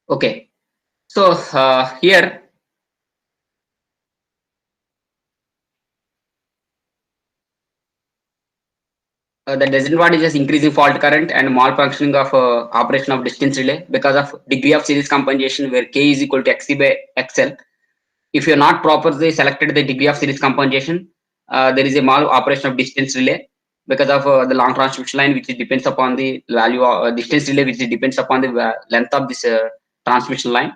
Okay. So here the disadvantage is increasing fault current and malfunctioning of operation of distance relay because of degree of series compensation where K is equal to XC by XL. If you're not properly selected the degree of series compensation, there is a mal operation of distance relay because of the long transmission line, which depends upon the value of distance relay, which depends upon the length of this transmission line.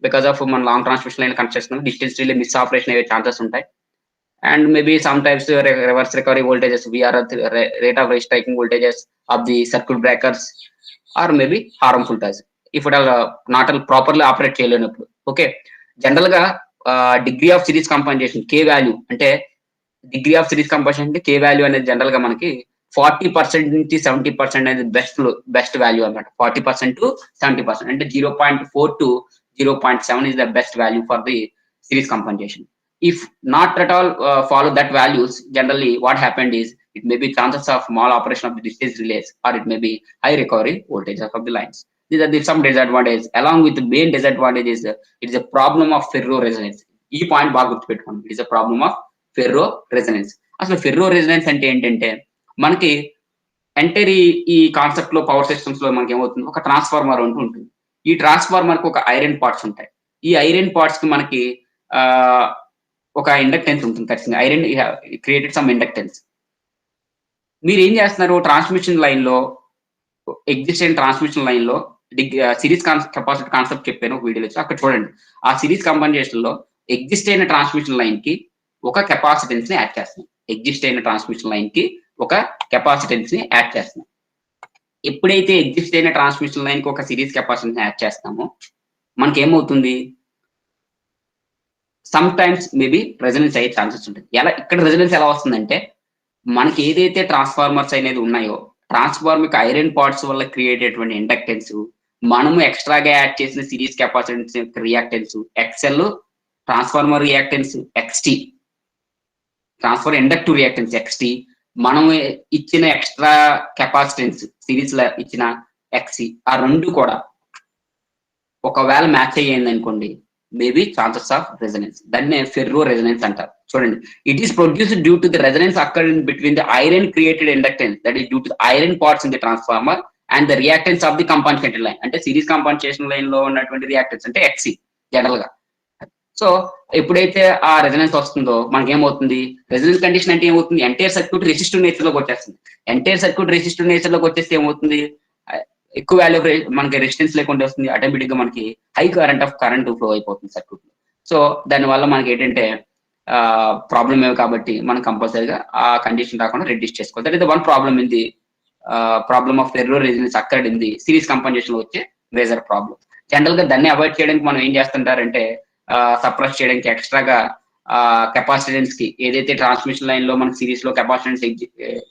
Because of long transmission line construction, distance relay miss operation అయ్యే chances ఉంటాయి. And maybe sometimes reverse recovery voltages, VRR rate of restriking voltages of the circuit breakers, or maybe harmful touch if it are not properly operate చేయలేనప్పుడు. Okay, general గా degree of series compensation K value అంటే degree of series compensation అంటే కే value అనేది general గా మనకి 40% నుంచి 70% అనేది best value అన్నమాట. 40% టు 70% అంటే 0.4 to 0.7 is the best value for the series compensation. If not at all follow that values, generally what happened is it may be chances of mal-operation of the distance relays, or it may be high recovery voltage of the lines. These are some disadvantages. Along with the main disadvantage is it is a problem of ferro resonance. ఈ point బాగా గుర్తుపెట్టుకోండి, it is a problem of ferro resonance. అసలు ferro resonance అంటే ఏంటంటే మనకి enter ఈ concept లో power systems లో మనకి ఏమవుతుంది, ఒక ట్రాన్స్ఫార్మర్ అంటూ ఉంటుంది. ఈ ట్రాన్స్ఫార్మర్ కి ఒక ఐరన్ పార్ట్స్ ఉంటాయి. ఈ ఐరన్ పార్ట్స్ కి మనకి ఆ ఒక ఇండక్టెన్స్ ఉంటుంది ఖచ్చితంగా. Iron created some inductance. మీరు ఏం చేస్తున్నారు, ట్రాన్స్మిషన్ లైన్ లో ఎగ్జిస్టెంట్ ట్రాన్స్మిషన్ లైన్ లో సిరీస్ కెపాసిటీ కాన్సెప్ట్ చెప్పాను ఒక వీడియోలో, అక్కడ చూడండి. ఆ సిరీస్ కంపన్సేషన్ లో ఎగ్జిస్ట్ అయిన ట్రాన్స్మిషన్ లైన్ కి ఒక కెపాసిటెన్స్ ని యాడ్ చేస్తున్నాం. ఎగ్జిస్ట్ అయిన ట్రాన్స్మిషన్ లైన్ కి ఒక కెపాసిటెన్స్ ని యాడ్ చేస్తున్నాం. ఎప్పుడైతే ఎగ్జిస్ట్ అయిన ట్రాన్స్మిషన్ లైన్ కి ఒక సిరీస్ కెపాసిటెన్స్ ని యాడ్ చేస్తామో మనకి ఏమవుతుంది, సమ్ టైమ్స్ మేబీ రెజనెన్స్ అయ్యే ఛాన్సెస్ ఉంటుంది. ఇక్కడ రెజనెన్స్ ఎలా వస్తుందంటే మనకి ఏదైతే ట్రాన్స్ఫార్మర్స్ అనేది ఉన్నాయో, ట్రాన్స్ఫార్మర్ ఐరన్ పార్ట్స్ వల్ల క్రియేట్ అయ్యేటువంటి ఇండక్టెన్స్, మనము ఎక్స్ట్రాగా యాడ్ చేసిన series capacitance reactance XL, transformer reactance ఎక్స్టీ, transfer inductive reactance ఎక్స్టీ, మనం ఇచ్చిన ఎక్స్ట్రా కెపాసిటెన్స్ సిరీస్ లో ఇచ్చిన ఎక్సీ, ఆ రెండు కూడా ఒకవేళ మ్యాచ్ అయ్యింది అనుకోండి, మేబీ ఛాన్సెస్ ఆఫ్ రెజనెన్స్. దాన్ని ఫెర్రో రెజనెన్స్ అంటారు. చూడండి, it is produced due to the resonance accord between the iron created inductance, that is due to iron parts in the transformer and the reactance of the compensated line. అంటే series compensation line లో ఉన్నటువంటి reactance అంటే ఎక్సీ general గా. So ఎప్పుడైతే ఆ resonance వస్తుందో మనకి ఏమవుతుంది, రెజనెన్స్ కండిషన్ అంటే ఏమవుతుంది, ఎంటైర్ సర్క్యూట్ రెసిస్టివ్ నేచర్ లోకి వచ్చేస్తుంది. ఎంటైర్ సర్క్యూట్ రెసిస్టివ్ నేచర్ లోకి వచ్చేస్తే ఏమవుతుంది, ఎక్కువ వాల్యూ మనకి రెసిస్టెన్స్ లేకుండా వస్తుంది. ఆటోమేటిక్ గా మనకి హై కరెంట్ ఫ్లో అయిపోతుంది సర్క్యూట్ లో. సో దానివల్ల మనకి ఏంటంటే ప్రాబ్లమ్ ఏమి, కాబట్టి మనం కంపల్సరీగా ఆ కండిషన్ రాకుండా రెడ్యూస్ చేసుకోవాలి. That is the one problem in the problem of ferro resistance occurred in the series compensation లో వచ్చే మేజర్ ప్రాబ్లమ్. జనరల్ గా దాన్ని అవాయిడ్ చేయడానికి మనం ఏం చేస్తుంటారంటే సప్రెస్ చేయడానికి ఎక్స్ట్రాగా కెపాసిటెన్స్ కి ఏదైతే ట్రాన్స్మిషన్ లైన్ లో మనకి సిరీస్ లో కెపాసిటెన్స్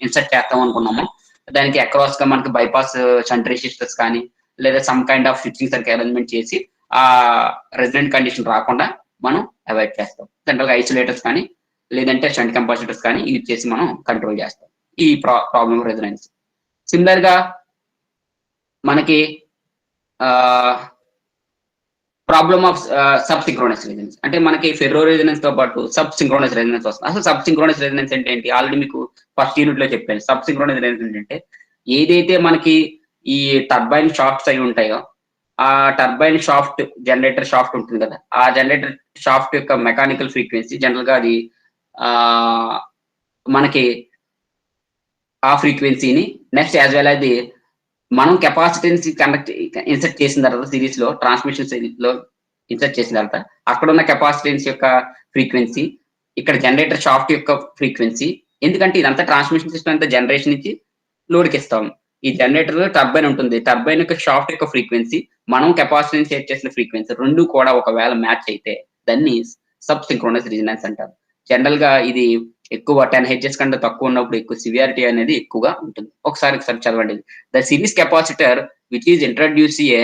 ఇన్సర్ట్ చేస్తాం అనుకున్నామో దానికి అక్రాస్ గా మనకి బైపాస్ షంట్ రెసిస్టర్స్ కానీ లేదా some kind of switching circuit arrangement చేసి ఆ రెసిడెంట్ కండిషన్ రాకుండా మనం అవాయిడ్ చేస్తాం. జనరల్ గా ఐసోలేటర్స్ కానీ లేదంటే షంట్ కెపాసిటర్స్ కానీ యూజ్ చేసి మనం కంట్రోల్ చేస్తాం ఈ ప్రాబ్లమ్ రెసిడెన్స్. సిమిలర్ గా మనకి problem of sub synchronous resonance, అంటే మనకి ఫెర్రో రెజనెన్స్ తో పాటు సబ్ సింక్రోనస్ రెజనెన్స్ వస్తుంది. అసలు సబ్ సింక్రోనస్ రెజనెన్స్ అంటే ఏంటి, ఆల్రెడీ మీకు ఫస్ట్ యూనిట్ లో చెప్పాను. సబ్ సింక్రోనస్ రెజనెన్స్ ఏంటంటే ఏదైతే మనకి ఈ టర్బైన్ షాఫ్ట్స్ అయి ఉంటాయో, ఆ టర్బైన్ షాఫ్ట్ జనరేటర్ షాఫ్ట్ ఉంటుంది కదా, ఆ జనరేటర్ షాఫ్ట్ యొక్క మెకానికల్ ఫ్రీక్వెన్సీ జనరల్ గా అది ఆ మనకి ఆ ఫ్రీక్వెన్సీని నెక్స్ట్ యాజ్ వెల్ అది మనం కెపాసిటెన్స్ కనెక్ట్ ఇన్సర్ట్ చేసిన తర్వాత సిరీస్ లో ట్రాన్స్మిషన్ సిరీస్ లో ఇన్సర్ట్ చేసిన తర్వాత అక్కడ ఉన్న కెపాసిటెన్స్ యొక్క ఫ్రీక్వెన్సీ, ఇక్కడ జనరేటర్ షాఫ్ట్ యొక్క ఫ్రీక్వెన్సీ, ఎందుకంటే ఇదంతా ట్రాన్స్మిషన్ సిస్టమ్ అంతా జనరేషన్ నుంచి లోడ్కి ఇస్తాం. ఈ జనరేటర్ టర్బైన్ ఉంటుంది, టర్బైన్ యొక్క షాఫ్ట్ యొక్క ఫ్రీక్వెన్సీ, మనం కెపాసిటెన్స్ సెట్ చేసిన ఫ్రీక్వెన్సీ రెండు కూడా ఒకవేళ మ్యాచ్ అయితే దాన్ని సబ్ సింక్రోనస్ రెజనెన్స్ అంటారు. జనరల్ గా ఇది ఎక్కువ 10 హెచ్ఎస్ కంటే తక్కువ ఉన్నప్పుడు ఎక్కువ సివియారిటీ అనేది ఎక్కువగా ఉంటుంది. ఒకసారి చదవండి. The series capacitor which is introduce A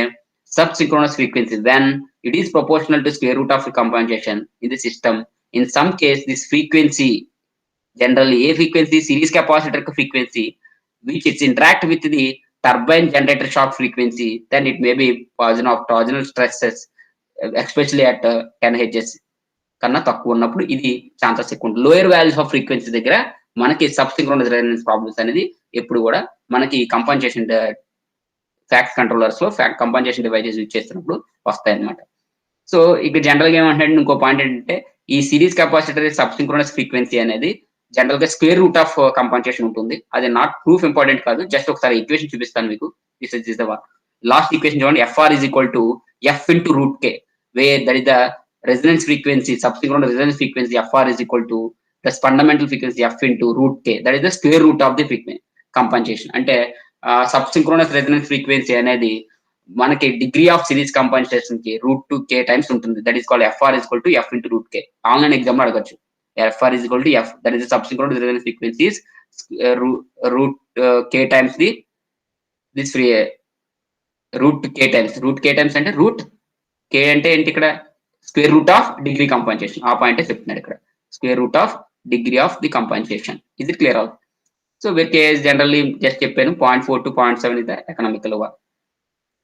sub synchronous frequency when it is proportional to square root of compensation in the system. In some case this frequency, generally a frequency series capacitor frequency which it's interact with the turbine generator shock frequency, then it may be position of torsional stresses, especially at 10 Hz కన్నా తక్కువ ఉన్నప్పుడు ఇది chances ఎక్కువ ఉంటుంది. Lower values off frequency దగ్గర మనకి subsynchronous resonance problems అనేది ఎప్పుడు కూడా మనకి కంపన్సేషన్ ఫ్యాక్ట్ కంట్రోలర్స్ లో కంపన్సేషన్ డివైజెస్ యూజ్ చేస్తున్నప్పుడు వస్తాయి అన్నమాట. సో ఇక్కడ జనరల్ గా ఏమంటే ఇంకో పాయింట్ ఏంటంటే ఈ సిరీస్ కెపాసిటర్ సబ్సింక్రోనస్ ఫ్రీక్వెన్సీ అనేది జనరల్ గా స్క్వేర్ రూట్ ఆఫ్ కంపన్సేషన్ ఉంటుంది. అది నాట్ ప్రూఫ్ ఇంపార్టెంట్ కాదు, జస్ట్ ఒకసారి ఈక్వేషన్ చూపిస్తాను మీకు. This is the last equation చూడండి. FR is equal to F into root K, where that is the resonance frequency, subsynchronous resonance frequency FR is equal to the fundamental frequency F into root K, that is the square root of the frequency compensation. అంటే సబ్సింక్రోనస్ resonance frequency అనేది మనకి degree of series compensation కి √2K times ఉంటుంది. That is called FR is equal to F into root K. Online exam అడగచ్చు. FR is equal to F, that is the subsynchronous resonance frequency is √K times the this free √K times అంటే root K అంటే ఏంటి ఇక్కడ square root of degree compensation. ఆ point చెప్తున్నాడు ఇక్కడ, square root of degree of the compensation. ఇది clear అవుతుంది. So where K is generally just చెప్పాను 0.4 to 0.7 is the economical one.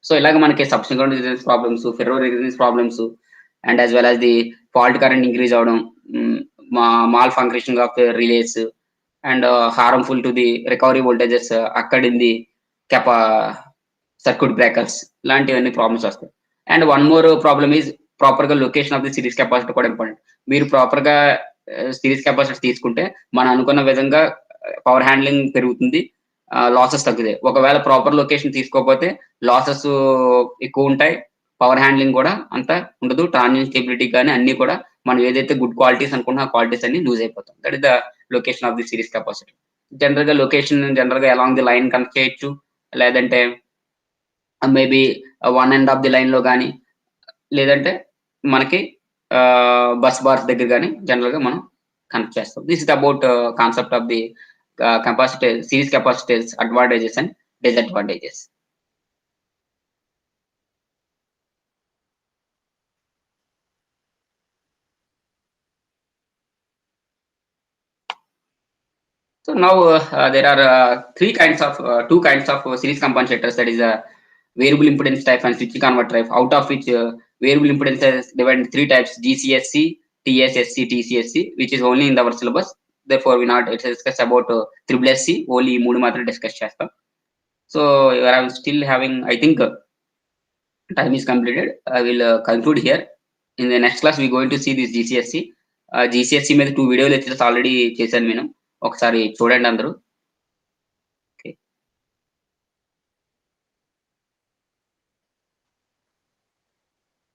సో ఇలాగ మనకి subsynchronous resonance problems, ferro resonance problems, and as well as the fault current increase అవడం, malfunctioning of relays, and harmful to the recovery voltages అక్కడ in the circuit breakers, లాంటివన్నీ problems వస్తాయి. And one more problem is proper గా location of the series capacitor కూడా important. మీరు proper గా series capacitor తీసుకుంటే మనం అనుకున్న విధంగా పవర్ హ్యాండ్లింగ్ పెరుగుతుంది, లాసెస్ తగ్గుతాయి. ఒకవేళ ప్రాపర్ లొకేషన్ తీసుకోకపోతే లాసెస్ ఎక్కువ ఉంటాయి, పవర్ హ్యాండ్లింగ్ కూడా అంత ఉండదు, ట్రాన్సియెంట్ స్టెబిలిటీ కానీ అన్ని కూడా మనం ఏదైతే గుడ్ క్వాలిటీస్ అనుకుంటున్నా ఆ క్వాలిటీస్ అన్ని లూజ్ అయిపోతాం. That is the location of the series capacitor. General గా లొకేషన్ జనరల్ గా అలాంగ్ ది లైన్ కనెక్ట్ చేయొచ్చు, లేదంటే maybe one end of the line లో కానీ, లేదంటే మనకి బస్ బార్స్ దగ్గర కానీ జనరల్ గా మనం కనెక్ట్ చేస్తాం. This is about concept of the capacitor, series capacitors advantages and disadvantages. So now there are two kinds of series compensators, that is a variable impedance type and switch converter type, out of which variable impedance is divided into three types: GCSC, TSSC, TCSC, which is only in our syllabus. Therefore we not discuss about SSSC, only మూడు మాత్రం discuss చేస్తాం. So I am still having, I think time is completed. I will conclude here. In the next class we going to see this GCSC. GCSC మీద 2 video lectures already చేశాను నేను, ఒకసారి చూడండి అందరూ.